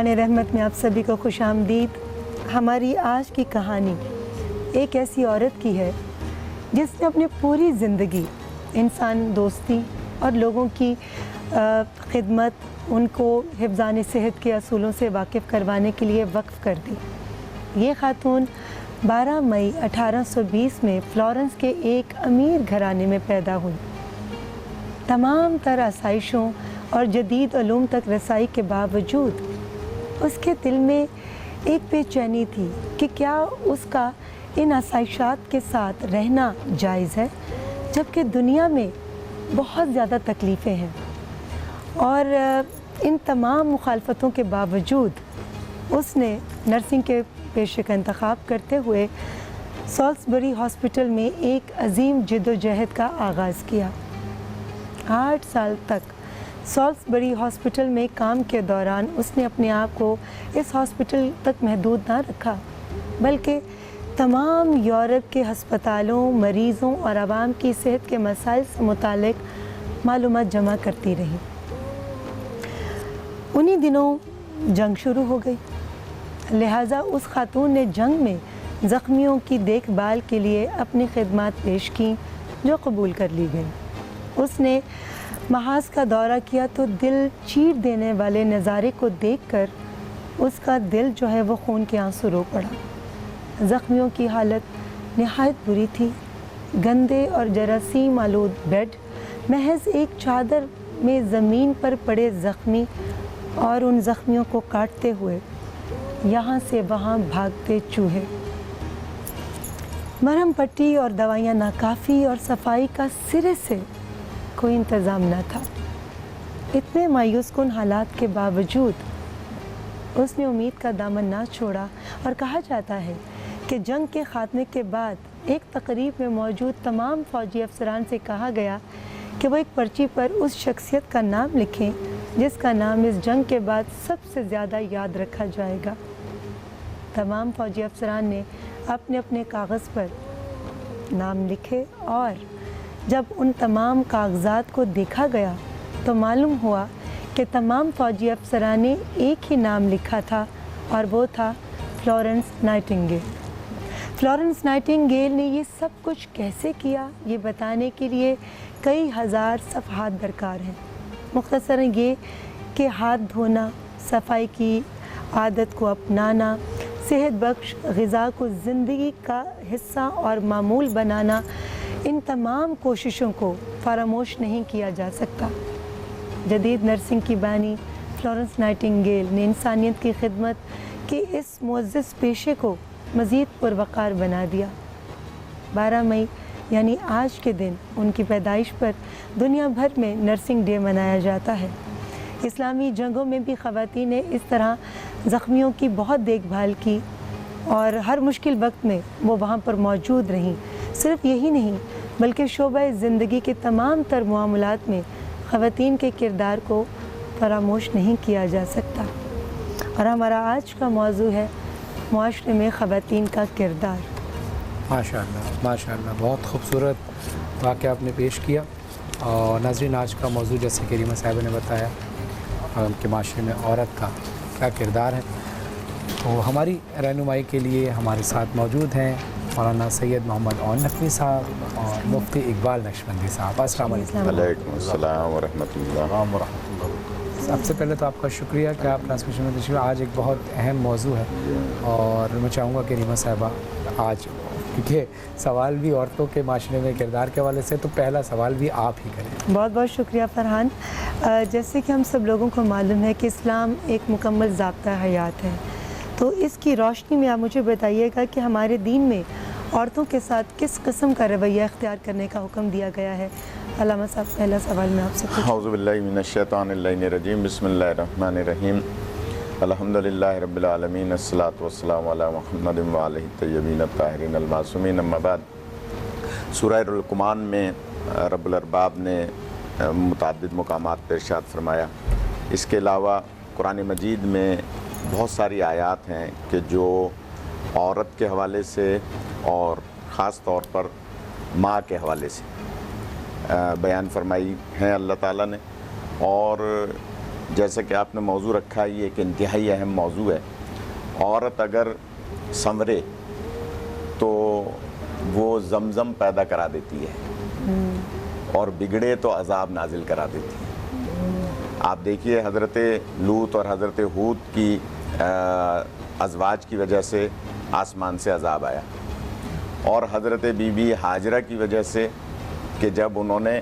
قرآن رحمت میں آپ سبھی کو خوش آمدید۔ ہماری آج کی کہانی ایک ایسی عورت کی ہے جس نے اپنی پوری زندگی انسان دوستی اور لوگوں کی خدمت، ان کو حفظان صحت کے اصولوں سے واقف کروانے کے لیے وقف کر دی۔ یہ خاتون 12 مئی 1820 میں فلورنس کے ایک امیر گھرانے میں پیدا ہوئی۔ تمام تر آسائشوں اور جدید علوم تک رسائی کے باوجود اس کے دل میں ایک بے چینی تھی کہ کیا اس کا ان آسائشات کے ساتھ رہنا جائز ہے، جبکہ دنیا میں بہت زیادہ تکلیفیں ہیں۔ اور ان تمام مخالفتوں کے باوجود اس نے نرسنگ کے پیشے کا انتخاب کرتے ہوئے سالزبری ہاسپٹل میں ایک عظیم جد و جہد کا آغاز کیا۔ 8 سال تک سالزبری ہاسپٹل میں کام کے دوران اس نے اپنے آپ کو اس ہاسپٹل تک محدود نہ رکھا، بلکہ تمام یورپ کے ہسپتالوں، مریضوں اور عوام کی صحت کے مسائل سے متعلق معلومات جمع کرتی رہی۔ انہی دنوں جنگ شروع ہو گئی، لہٰذا اس خاتون نے جنگ میں زخمیوں کی دیکھ بھال کے لیے اپنی خدمات پیش کیں جو قبول کر لی گئیں۔ اس نے محاذ کا دورہ کیا تو دل چیر دینے والے نظارے کو دیکھ کر اس کا دل جو ہے وہ خون کے آنسو رو پڑا۔ زخمیوں کی حالت نہایت بری تھی۔ گندے اور جراثیم آلود بیڈ، محض ایک چادر میں زمین پر پڑے زخمی اور ان زخمیوں کو کاٹتے ہوئے یہاں سے وہاں بھاگتے چوہے، مرہم پٹی اور دوائیاں ناکافی اور صفائی کا سرے سے کوئی انتظام نہ تھا۔ اتنے مایوس کن حالات کے باوجود اس نے امید کا دامن نہ چھوڑا، اور کہا جاتا ہے کہ جنگ کے خاتمے کے بعد ایک تقریب میں موجود تمام فوجی افسران سے کہا گیا کہ وہ ایک پرچی پر اس شخصیت کا نام لکھیں جس کا نام اس جنگ کے بعد سب سے زیادہ یاد رکھا جائے گا۔ تمام فوجی افسران نے اپنے اپنے کاغذ پر نام لکھے، اور جب ان تمام کاغذات کو دیکھا گیا تو معلوم ہوا کہ تمام فوجی افسران نے ایک ہی نام لکھا تھا، اور وہ تھا فلورنس نائٹنگیل۔ فلورنس نائٹنگیل نے یہ سب کچھ کیسے کیا، یہ بتانے کے لیے کئی ہزار صفحات درکار ہیں۔ مختصراً یہ کہ ہاتھ دھونا، صفائی کی عادت کو اپنانا، صحت بخش غذا کو زندگی کا حصہ اور معمول بنانا، ان تمام کوششوں کو فراموش نہیں کیا جا سکتا۔ جدید نرسنگ کی بانی فلورنس نائٹنگیل نے انسانیت کی خدمت کے اس معزز پیشے کو مزید پروقار بنا دیا۔ 12 مئی یعنی آج کے دن ان کی پیدائش پر دنیا بھر میں نرسنگ ڈے منایا جاتا ہے۔ اسلامی جنگوں میں بھی خواتین نے اس طرح زخمیوں کی بہت دیکھ بھال کی، اور ہر مشکل وقت میں وہ وہاں پر موجود رہیں۔ صرف یہی نہیں بلکہ شعبہ زندگی کے تمام تر معاملات میں خواتین کے کردار کو فراموش نہیں کیا جا سکتا۔ اور ہمارا آج کا موضوع ہے معاشرے میں خواتین کا کردار۔ ماشاءاللہ ماشاءاللہ، بہت خوبصورت واقعہ آپ نے پیش کیا۔ اور ناظرین، آج کا موضوع جیسے کہ ریما صاحبہ نے بتایا کہ معاشرے میں عورت کا کیا کردار ہے، تو ہماری رہنمائی کے لیے ہمارے ساتھ موجود ہیں مولانا سید محمد عون نقوی صاحب اور مفتی اقبال نقشبندی صاحب۔ السلام علیکم۔ وعلیکم السلام ورحمۃ اللہ۔ سب سے پہلے تو آپ کا شکریہ کہ آپ ٹرانسمیشن میں تشریف۔ آج ایک بہت اہم موضوع ہے، اور میں چاہوں گا کہ ریما صاحبہ آج، کیونکہ سوال بھی عورتوں کے معاشرے میں کردار کے حوالے سے، تو پہلا سوال بھی آپ ہی کریں۔ بہت بہت شکریہ فرحان۔ جیسے کہ ہم سب لوگوں کو معلوم ہے کہ اسلام ایک مکمل ضابطہ حیات ہے، تو اس کی روشنی میں آپ مجھے بتائیے گا کہ ہمارے دین میں عورتوں کے ساتھ کس قسم کا رویہ اختیار کرنے کا حکم دیا گیا ہے۔ علامہ صاحب، پہلا سوال میں آپ سے پوچھوں۔ اعوذ باللہ من الشیطان اللعین الرجیم، بسم اللہ الرحمن الرحیم، الحمدللہ رب العالمین، الصلاۃ والسلام علی محمد وآلہ الطیبین الطاہرین المعصومین، اما بعد۔ سورہ لقمان میں رب الارباب نے متعدد مقامات پر ارشاد فرمایا۔ اس کے علاوہ قرآن مجید میں بہت ساری آیات ہیں کہ جو عورت کے حوالے سے اور خاص طور پر ماں کے حوالے سے بیان فرمائی ہیں اللہ تعالیٰ نے، اور جیسا کہ آپ نے موضوع رکھا، یہ ایک انتہائی اہم موضوع ہے۔ عورت اگر سنورے تو وہ زمزم پیدا کرا دیتی ہے اور بگڑے تو عذاب نازل کرا دیتی ہے۔ آپ دیکھیے حضرت لوط اور حضرت ہود کی ازواج کی وجہ سے آسمان سے عذاب آیا، اور حضرت بی بی ہاجرہ کی وجہ سے کہ جب انہوں نے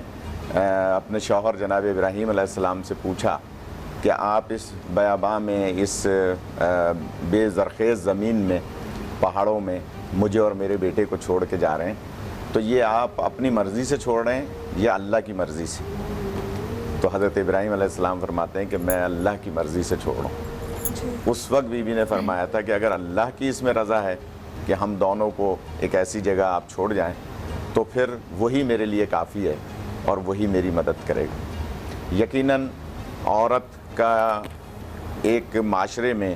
اپنے شوہر جناب ابراہیم علیہ السلام سے پوچھا کہ آپ اس بیاباں میں، اس بے زرخیز زمین میں، پہاڑوں میں مجھے اور میرے بیٹے کو چھوڑ کے جا رہے ہیں، تو یہ آپ اپنی مرضی سے چھوڑ رہے ہیں یا اللہ کی مرضی سے؟ تو حضرت ابراہیم علیہ السلام فرماتے ہیں کہ میں اللہ کی مرضی سے چھوڑ رہا ہوں۔ اس وقت بی بی نے فرمایا تھا کہ اگر اللہ کی اس میں رضا ہے کہ ہم دونوں کو ایک ایسی جگہ آپ چھوڑ جائیں تو پھر وہی میرے لیے کافی ہے اور وہی میری مدد کرے گا۔ یقیناً عورت کا ایک معاشرے میں،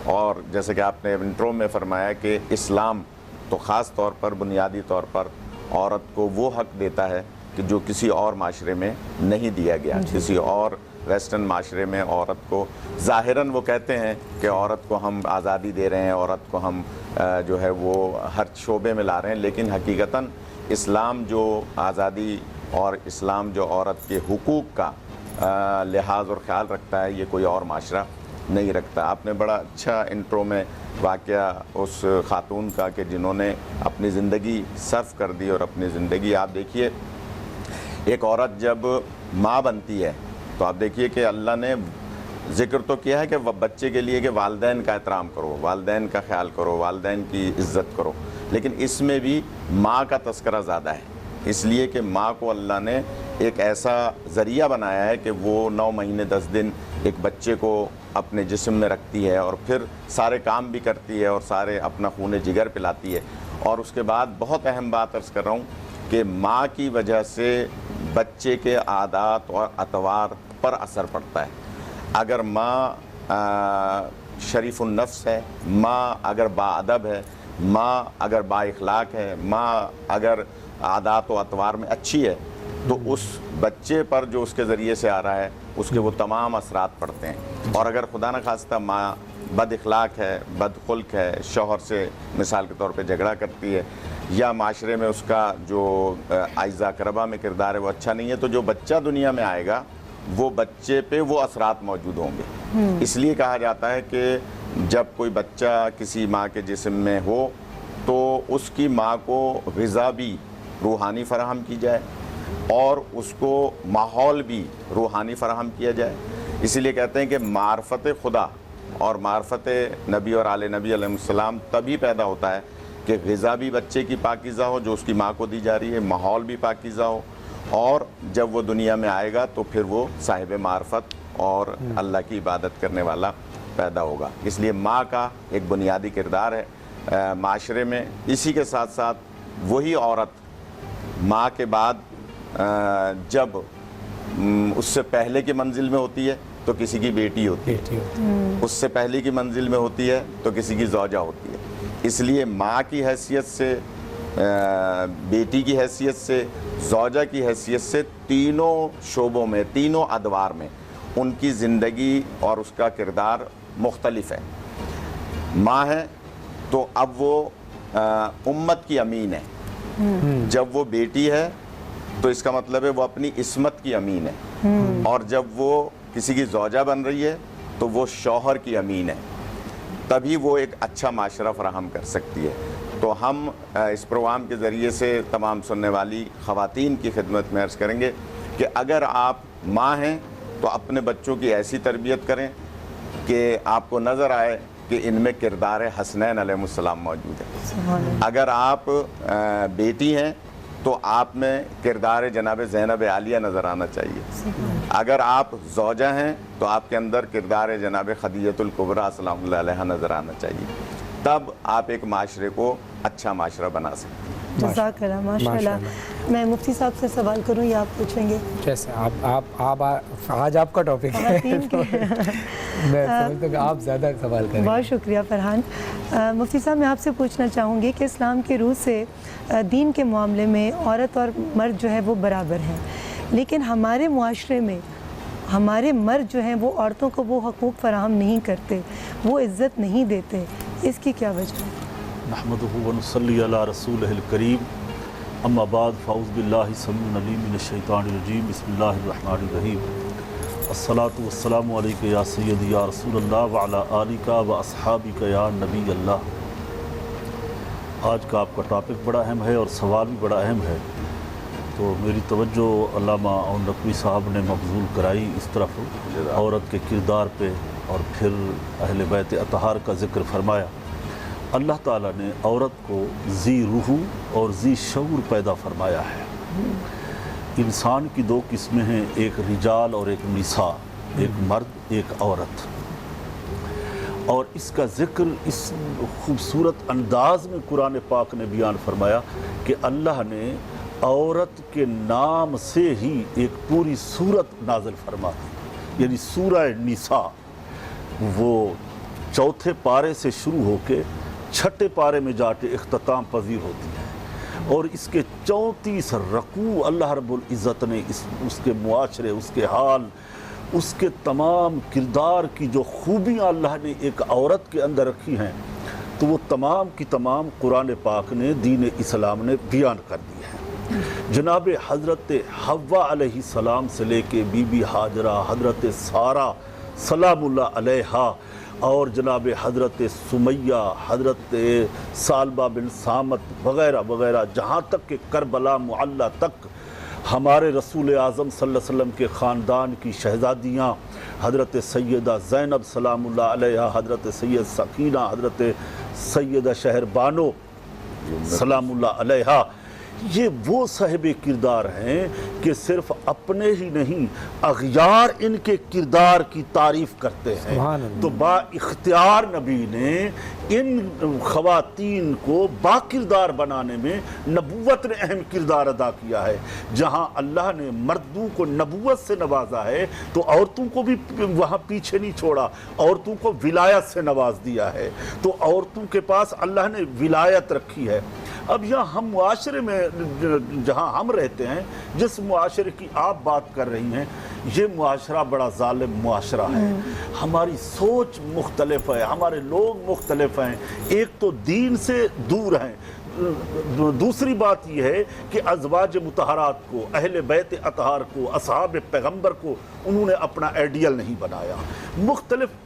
اور جیسے کہ آپ نے انٹرو میں فرمایا کہ اسلام تو خاص طور پر بنیادی طور پر عورت کو وہ حق دیتا ہے کہ جو کسی اور معاشرے میں نہیں دیا گیا۔ کسی اور ویسٹرن معاشرے میں عورت کو ظاہراً وہ کہتے ہیں کہ عورت کو ہم آزادی دے رہے ہیں، عورت کو ہم جو ہے وہ ہر شعبے میں لا رہے ہیں، لیکن حقیقتاً اسلام جو آزادی اور اسلام جو عورت کے حقوق کا لحاظ اور خیال رکھتا ہے، یہ کوئی اور معاشرہ نہیں رکھتا۔ آپ نے بڑا اچھا انٹرو میں واقعہ اس خاتون کا کہ جنہوں نے اپنی زندگی صرف کر دی، اور اپنی زندگی آپ دیکھیے ایک عورت جب ماں بنتی ہے تو آپ دیکھیے کہ اللہ نے ذکر تو کیا ہے کہ بچے کے لیے کہ والدین کا احترام کرو، والدین کا خیال کرو، والدین کی عزت کرو، لیکن اس میں بھی ماں کا تذکرہ زیادہ ہے، اس لیے کہ ماں کو اللہ نے ایک ایسا ذریعہ بنایا ہے کہ وہ 9 مہینے 10 دن ایک بچے کو اپنے جسم میں رکھتی ہے اور پھر سارے کام بھی کرتی ہے اور سارے اپنا خون جگر پلاتی ہے۔ اور اس کے بعد بہت اہم بات عرض کر رہا ہوں کہ ماں کی وجہ سے بچے کے عادات اور اطوار پر اثر پڑتا ہے۔ اگر ماں شریف النفس ہے، ماں اگر باادب ہے، ماں اگر با اخلاق ہے، ماں اگر عادات و اطوار میں اچھی ہے، تو اس بچے پر جو اس کے ذریعے سے آ رہا ہے اس کے وہ تمام اثرات پڑتے ہیں۔ اور اگر خدا نخواستہ ماں بد اخلاق ہے، بد خلق ہے، شوہر سے مثال کے طور پہ جھگڑا کرتی ہے، یا معاشرے میں اس کا جو اعزا اقربا میں کردار ہے وہ اچھا نہیں ہے، تو جو بچہ دنیا میں آئے گا وہ بچے پہ وہ اثرات موجود ہوں گے۔ اس لیے کہا جاتا ہے کہ جب کوئی بچہ کسی ماں کے جسم میں ہو تو اس کی ماں کو غذا بھی روحانی فراہم کی جائے اور اس کو ماحول بھی روحانی فراہم کیا جائے۔ اسی لیے کہتے ہیں کہ معرفت خدا اور معرفت نبی اور آل نبی علیہ السلام تبھی پیدا ہوتا ہے کہ غذا بھی بچے کی پاکیزہ ہو جو اس کی ماں کو دی جا رہی ہے، ماحول بھی پاکیزہ ہو، اور جب وہ دنیا میں آئے گا تو پھر وہ صاحب معرفت اور اللہ کی عبادت کرنے والا پیدا ہوگا۔ اس لیے ماں کا ایک بنیادی کردار ہے معاشرے میں۔ اسی کے ساتھ ساتھ وہی عورت ماں کے بعد جب اس سے پہلے کی منزل میں ہوتی ہے تو کسی کی بیٹی ہوتی ہے، اس سے پہلے کی منزل میں ہوتی ہے تو کسی کی زوجہ ہوتی ہے۔ اس لیے ماں کی حیثیت سے، بیٹی کی حیثیت سے، زوجہ کی حیثیت سے، تینوں شعبوں میں، تینوں ادوار میں ان کی زندگی اور اس کا کردار مختلف ہے۔ ماں ہے تو اب وہ امت کی امین ہے، جب وہ بیٹی ہے تو اس کا مطلب ہے وہ اپنی عصمت کی امین ہے، اور جب وہ کسی کی زوجہ بن رہی ہے تو وہ شوہر کی امین ہے، تبھی وہ ایک اچھا معاشرہ فراہم کر سکتی ہے۔ تو ہم اس پروگرام کے ذریعے سے تمام سننے والی خواتین کی خدمت میں عرض کریں گے کہ اگر آپ ماں ہیں تو اپنے بچوں کی ایسی تربیت کریں کہ آپ کو نظر آئے کہ ان میں کردار حسنین علیہ السلام موجود ہے۔ اگر آپ بیٹی ہیں تو آپ میں کردار جناب زینب عالیہ نظر آنا چاہیے۔ اگر آپ زوجہ ہیں تو آپ کے اندر کردار جناب خدیجہ الکبریٰ سلام اللہ علیہ نظر آنا چاہیے، تب آپ ایک معاشرے کو اچھا معاشرہ بنا سکتے ہیں۔ جزاک اللہ، ماشاء اللہ۔ میں مفتی صاحب سے سوال کروں یا آپ پوچھیں گے؟ جیسے آپ آج آپ کا ٹاپک ہے تو میں سمجھتا ہوں کہ آپ زیادہ سوال کریں۔ بہت شکریہ فرحان۔ مفتی صاحب میں آپ سے پوچھنا چاہوں گی کہ اسلام کے روح سے دین کے معاملے میں عورت اور مرد جو ہے وہ برابر ہیں، لیکن ہمارے معاشرے میں ہمارے مرد جو ہیں وہ عورتوں کو وہ حقوق فراہم نہیں کرتے، وہ عزت نہیں دیتے، اس کی کیا وجہ ہے؟ نحمدہ ونصلی علی رسولہ الکریم، اما بعد، فاعوذ باللہ السمیع العلیم من الشیطان الرجیم، بسم اللہ الرحمن الرحیم، الصلاۃ والسلام علیک یا سیدی یا رسول اللہ وعلی آلک و اصحابک یا نبی اللہ۔ آج کا آپ کا ٹاپک بڑا اہم ہے اور سوال بھی بڑا اہم ہے، تو میری توجہ علامہ عون نقوی صاحب نے مبذول کرائی اس طرف، عورت کے کردار پہ، اور پھر اہل بیت اطہار کا ذکر فرمایا۔ اللہ تعالیٰ نے عورت کو ذی روح اور ذی شعور پیدا فرمایا ہے۔ انسان کی دو قسمیں ہیں، ایک رجال اور ایک نساء، ایک مرد ایک عورت، اور اس کا ذکر اس خوبصورت انداز میں قرآن پاک نے بیان فرمایا کہ اللہ نے عورت کے نام سے ہی ایک پوری سورت نازل فرما دی، یعنی سورہ نساء وہ چوتھے پارے سے شروع ہو کے چھٹے پارے میں جا کے اختتام پذیر ہوتی ہے، اور اس کے 34 رکوع اللہ رب العزت نے اس کے معاشرے، اس کے حال، اس کے تمام کردار کی جو خوبیاں اللہ نے ایک عورت کے اندر رکھی ہیں، تو وہ تمام کی تمام قرآن پاک نے، دین اسلام نے بیان کر دی ہے۔ جناب حضرت حوا علیہ السلام سے لے کے بی بی ہاجرہ، حضرت سارہ سلام اللہ علیہا، اور جناب حضرت سمیہ، حضرت سالبہ بن سامت وغیرہ وغیرہ، جہاں تک کہ کربلا معلیٰ تک ہمارے رسول اعظم صلی اللہ علیہ وسلم کے خاندان کی شہزادیاں، حضرت سیدہ زینب سلام اللہ علیہا، حضرت سید سکینہ، حضرت سیدہ شہر بانو سلام اللہ علیہا، یہ وہ صاحب کردار ہیں کہ صرف اپنے ہی نہیں، اغیار ان کے کردار کی تعریف کرتے ہیں۔ تو با اختیار نبی نے ان خواتین کو با کردار بنانے میں نبوت نے اہم کردار ادا کیا ہے۔ جہاں اللہ نے مردوں کو نبوت سے نوازا ہے تو عورتوں کو بھی وہاں پیچھے نہیں چھوڑا، عورتوں کو ولایت سے نواز دیا ہے، تو عورتوں کے پاس اللہ نے ولایت رکھی ہے۔ اب یہاں ہم معاشرے میں جہاں ہم رہتے ہیں، جس معاشرے کی آپ بات کر رہی ہیں، یہ معاشرہ بڑا ظالم معاشرہ ہے، ہماری سوچ مختلف ہے، ہمارے لوگ مختلف ہیں، ایک تو دین سے دور ہیں، دوسری بات یہ ہے کہ ازواج مطہرات کو، اہل بیت اطہار کو، اصحاب پیغمبر کو انہوں نے اپنا آئیڈیل نہیں بنایا، مختلف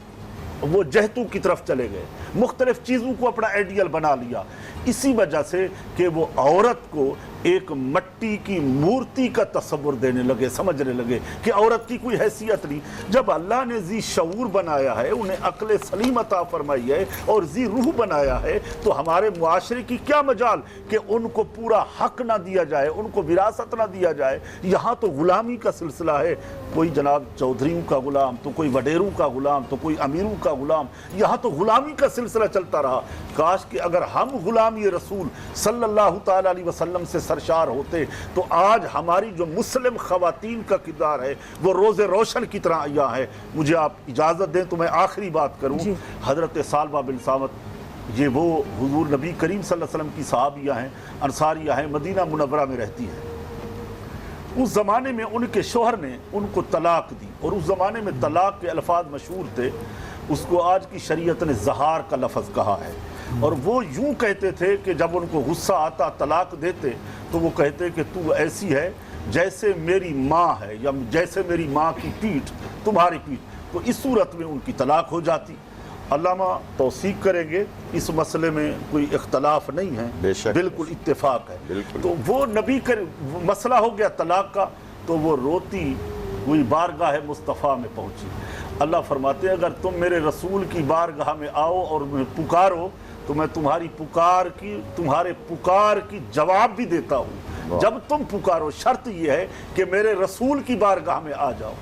وہ جہتوں کی طرف چلے گئے، مختلف چیزوں کو اپنا آئیڈیل بنا لیا، اسی وجہ سے کہ وہ عورت کو ایک مٹی کی مورتی کا تصور دینے لگے، سمجھنے لگے کہ عورت کی کوئی حیثیت نہیں۔ جب اللہ نے ذی شعور بنایا ہے، انہیں عقل سلیم عطا فرمائی ہے اور ذی روح بنایا ہے، تو ہمارے معاشرے کی کیا مجال کہ ان کو پورا حق نہ دیا جائے، ان کو وراثت نہ دیا جائے۔ یہاں تو غلامی کا سلسلہ ہے، کوئی جناب چودھریوں کا غلام، تو کوئی وڈیروں کا غلام، تو کوئی امیروں کا غلام، یہاں تو غلامی کا سلسلہ چلتا رہا۔ کاش کہ اگر ہم غلامی رسول صلی اللہ تعالیٰ علیہ وسلم سے سرشار ہوتے تو آج ہماری جو مسلم خواتین کا کردار ہے وہ روز روشن کی طرح عیاں ہے۔ مجھے آپ اجازت دیں تو میں آخری بات کروں۔ حضرت سالبہ بن سامت، یہ وہ حضور نبی کریم صلی اللہ علیہ وسلم کی صحابیہ ہیں، انصاریہ ہیں، مدینہ منورہ میں رہتی ہیں۔ اس زمانے میں ان کے شوہر نے ان کو طلاق دی، اور اس زمانے میں طلاق کے الفاظ مشہور تھے، اس کو آج کی شریعت نے زہار کا لفظ کہا ہے، اور وہ یوں کہتے تھے کہ جب ان کو غصہ آتا طلاق دیتے تو وہ کہتے کہ تو ایسی ہے جیسے میری ماں ہے، یا جیسے میری ماں کی پیٹھ تمہاری پیٹھ، تو اس صورت میں ان کی طلاق ہو جاتی۔ علامہ توثیق کریں گے، اس مسئلے میں کوئی اختلاف نہیں ہے، بے شک بالکل اتفاق ہے۔ بالکل۔ تو وہ نبی کا مسئلہ ہو گیا طلاق کا، تو وہ روتی ہوئی بارگاہ مصطفیٰ میں پہنچی۔ اللہ فرماتے ہیں اگر تم میرے رسول کی بارگاہ میں آؤ اور پکارو تو میں تمہاری تمہارے پکار کی جواب بھی دیتا ہوں، جب تم پکارو، شرط یہ ہے کہ میرے رسول کی بارگاہ میں آ جاؤ۔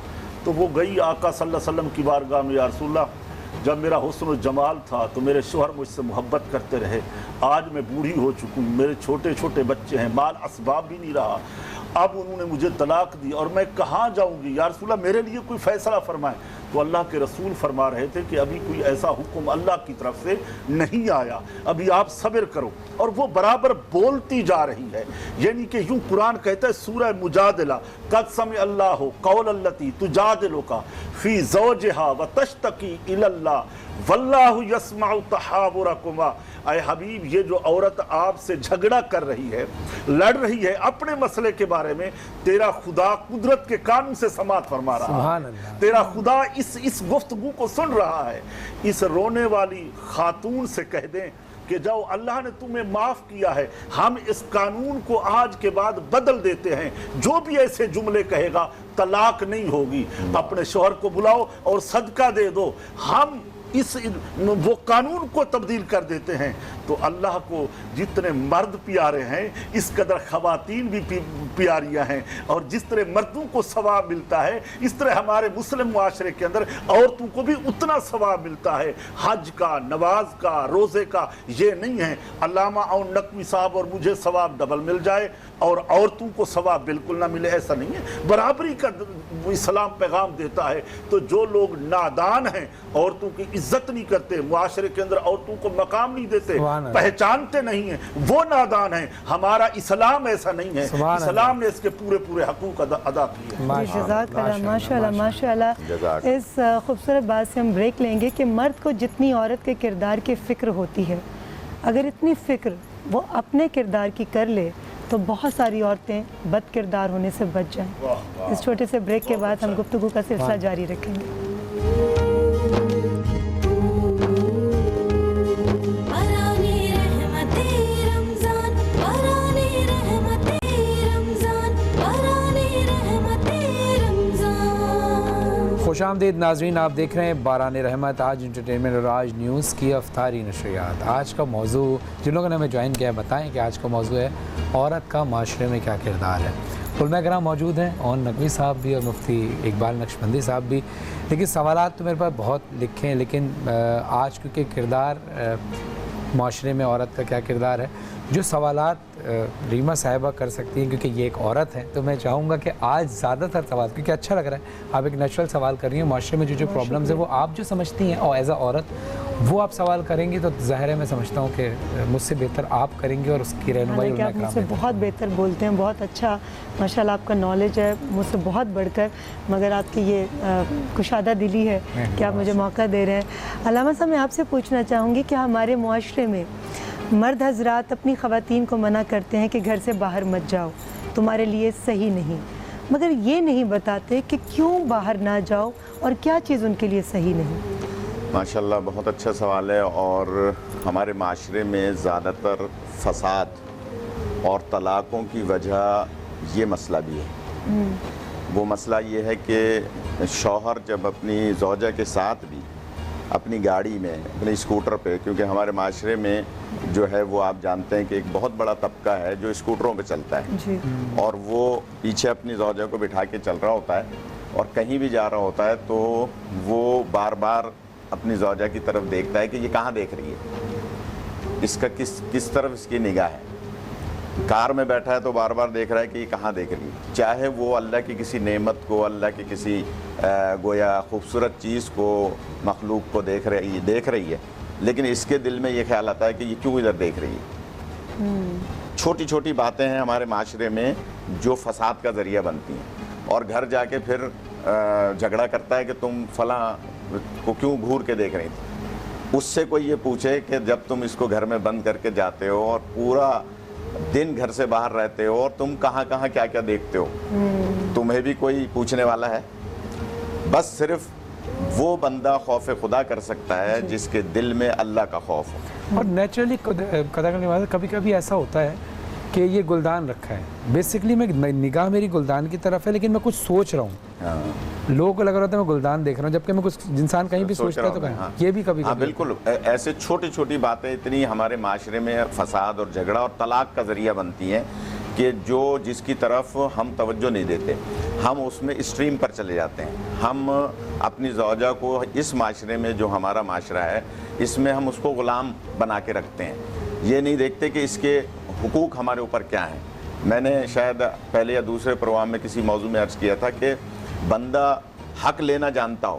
تو وہ گئی آقا صلی اللہ علیہ وسلم کی بارگاہ میں، یا رسول اللہ جب میرا حسن و جمال تھا تو میرے شوہر مجھ سے محبت کرتے رہے، آج میں بوڑھی ہو چکی ہوں، میرے چھوٹے چھوٹے بچے ہیں، مال اسباب بھی نہیں رہا، اب انہوں نے مجھے طلاق دی اور میں کہاں جاؤں گی، یا رسول اللہ میرے لیے کوئی فیصلہ فرمائیں۔ تو اللہ کے رسول فرما رہے تھے کہ ابھی کوئی ایسا حکم اللہ کی طرف سے نہیں آیا، ابھی آپ صبر کرو، اور وہ برابر بولتی جا رہی ہے۔ یعنی کہ یوں قرآن کہتا ہے سورہ مجادلہ، قد سمع اللہ قول التی تجادلک فی زوجہا وتشتکی الی اللہ واللہ یسمع تحاورکما۔ اے حبیب، یہ جو عورت آپ سے جھگڑا کر رہی ہے، لڑ رہی ہے اپنے مسئلے کے بارے میں، تیرا خدا قدرت کے قانون سے سماعت فرما رہا سبحان ہے، اللہ۔ تیرا خدا اس گفتگو کو سن رہا ہے۔ اس رونے والی خاتون سے کہہ دیں کہ جاؤ، اللہ نے تمہیں معاف کیا ہے، ہم اس قانون کو آج کے بعد بدل دیتے ہیں، جو بھی ایسے جملے کہے گا طلاق نہیں ہوگی، اپنے شوہر کو بلاؤ اور صدقہ دے دو، ہم وہ قانون کو تبدیل کر دیتے ہیں۔ تو اللہ کو جتنے مرد پیارے ہیں اس قدر خواتین بھی پیاریاں ہیں، اور جس طرح مردوں کو ثواب ملتا ہے اس طرح ہمارے مسلم معاشرے کے اندر عورتوں کو بھی اتنا ثواب ملتا ہے۔ حج کا، نماز کا، روزے کا یہ نہیں ہے علامہ اور نقوی صاحب اور مجھے ثواب ڈبل مل جائے اور عورتوں کو ثواب بالکل نہ ملے، ایسا نہیں ہے۔ برابری کا اسلام پیغام دیتا ہے۔ تو جو لوگ نادان ہیں، عورتوں کی عزت نہیں کرتے، معاشرے کے اندر عورتوں کو مقام نہیں دیتے، پہچانتے نہیں ہیں، وہ نادان ہیں۔ ہمارا اسلام ایسا نہیں ہے، اسلام نے اس کے پورے پورے حقوق ادا کیے ہیں۔ جزاک اللہ، ماشاء اللہ ماشاء اللہ۔ اس خوبصورت بات سے ہم بریک لیں گے کہ مرد کو جتنی عورت کے کردار کی فکر ہوتی ہے، اگر اتنی فکر وہ اپنے کردار کی کر لے تو بہت ساری عورتیں بد کردار ہونے سے بچ جائیں۔ اس چھوٹے سے بریک کے بعد ہم گفتگو کا سلسلہ جاری رکھیں گے۔ خوش آمدید ناظرین، آپ دیکھ رہے ہیں باران رحمت، آج انٹرٹینمنٹ اور آج نیوز کی افطاری نشریات۔ آج کا موضوع، جن لوگوں نے ہمیں جوائن کیا ہے بتائیں کہ آج کا موضوع ہے عورت کا معاشرے میں کیا کردار ہے۔ علماء کرام موجود ہیں، اور نقوی صاحب بھی اور مفتی اقبال نقشبندی صاحب بھی، لیکن سوالات تو میرے پاس بہت لکھے ہیں، لیکن آج کیونکہ کردار معاشرے میں عورت کا کیا کردار ہے، جو سوالات ریما صاحبہ کر سکتی ہیں کیونکہ یہ ایک عورت ہے، تو میں چاہوں گا کہ آج زیادہ تر سوال، کیونکہ اچھا لگ رہا ہے آپ ایک نیچرل سوال کر رہی ہیں، معاشرے میں جو پرابلمز ہیں وہ آپ جو سمجھتی ہیں اور ایز اے عورت وہ آپ سوال کریں گی، تو ظاہر ہے میں سمجھتا ہوں کہ مجھ سے بہتر آپ کریں گے اور اس کی رہنمائی آپ مجھ سے بہت بہتر بولتے ہیں، بہت اچھا ماشاءاللہ آپ کا نالج ہے مجھ سے بہت بڑھ کر، مگر آپ کی یہ کشادہ دلی ہے کہ آپ مجھے موقع دے رہے ہیں۔ علامہ صاحب، میں آپ سے پوچھنا چاہوں گی کہ ہمارے معاشرے میں مرد حضرات اپنی خواتین کو منع کرتے ہیں کہ گھر سے باہر مت جاؤ، تمہارے لیے صحیح نہیں، مگر یہ نہیں بتاتے کہ کیوں باہر نہ جاؤ اور کیا چیز ان کے لیے صحیح نہیں۔ ماشاءاللہ بہت اچھا سوال ہے، اور ہمارے معاشرے میں زیادہ تر فساد اور طلاقوں کی وجہ یہ مسئلہ بھی ہے۔ وہ مسئلہ یہ ہے کہ شوہر جب اپنی زوجہ کے ساتھ بھی اپنی گاڑی میں، اپنی اسکوٹر پہ، کیونکہ ہمارے معاشرے میں جو ہے وہ آپ جانتے ہیں کہ ایک بہت بڑا طبقہ ہے جو اسکوٹروں پہ چلتا ہے، اور وہ پیچھے اپنی زوجہ کو بٹھا کے چل رہا ہوتا ہے، اور کہیں بھی جا رہا ہوتا ہے تو وہ بار بار اپنی زوجہ کی طرف دیکھتا ہے کہ یہ کہاں دیکھ رہی ہے، اس کا کس طرف اس کی نگاہ ہے۔ کار میں بیٹھا ہے تو بار بار دیکھ رہا ہے کہ یہ کہاں دیکھ رہی ہے، چاہے وہ اللہ کی کسی نعمت کو، اللہ کی کسی گویا خوبصورت چیز کو، مخلوق کو دیکھ رہی ہے، لیکن اس کے دل میں یہ خیال آتا ہے کہ یہ کیوں ادھر دیکھ رہی ہے۔ چھوٹی چھوٹی باتیں ہیں ہمارے معاشرے میں جو فساد کا ذریعہ بنتی ہیں، اور گھر جا کے پھر جھگڑا کرتا ہے کہ تم فلاں کو کیوں گھور کے دیکھ رہی تھی۔ اس سے کوئی یہ پوچھے کہ جب تم اس کو گھر میں بند کر کے جاتے ہو اور پورا دن گھر سے باہر رہتے ہو اور تم کہاں کہاں کیا کیا دیکھتے ہو، تمہیں بھی کوئی پوچھنے والا ہے؟ بس صرف وہ بندہ خوف خدا کر سکتا ہے جس کے دل میں اللہ کا خوف ہو۔ اور نیچرلی قدر کرنے والا کبھی کبھی ایسا ہوتا ہے کہ یہ گلدان رکھا ہے، بیسکلی میں نگاہ میری گلدان کی طرف ہے، لیکن میں کچھ سوچ رہا ہوں، لوگوں کو لگ رہا ہے میں گلدان دیکھ رہا ہوں، جبکہ میں کچھ انسان کہیں بھی سوچتا ہے تو کہیں یہ بھی کبھی بالکل ایسے چھوٹی چھوٹی باتیں اتنی ہمارے معاشرے میں فساد اور جھگڑا اور طلاق کا ذریعہ بنتی ہیں کہ جس کی طرف ہم توجہ نہیں دیتے، ہم اس میں اسٹریم پر چلے جاتے ہیں۔ ہم اپنی زوجہ کو اس معاشرے میں جو ہمارا معاشرہ ہے اس میں ہم اس کو غلام بنا کے رکھتے ہیں، یہ نہیں دیکھتے کہ اس کے حقوق ہمارے اوپر کیا ہیں۔ میں نے شاید پہلے یا دوسرے پروگرام میں کسی موضوع میں عرض کیا تھا کہ بندہ حق لینا جانتا ہو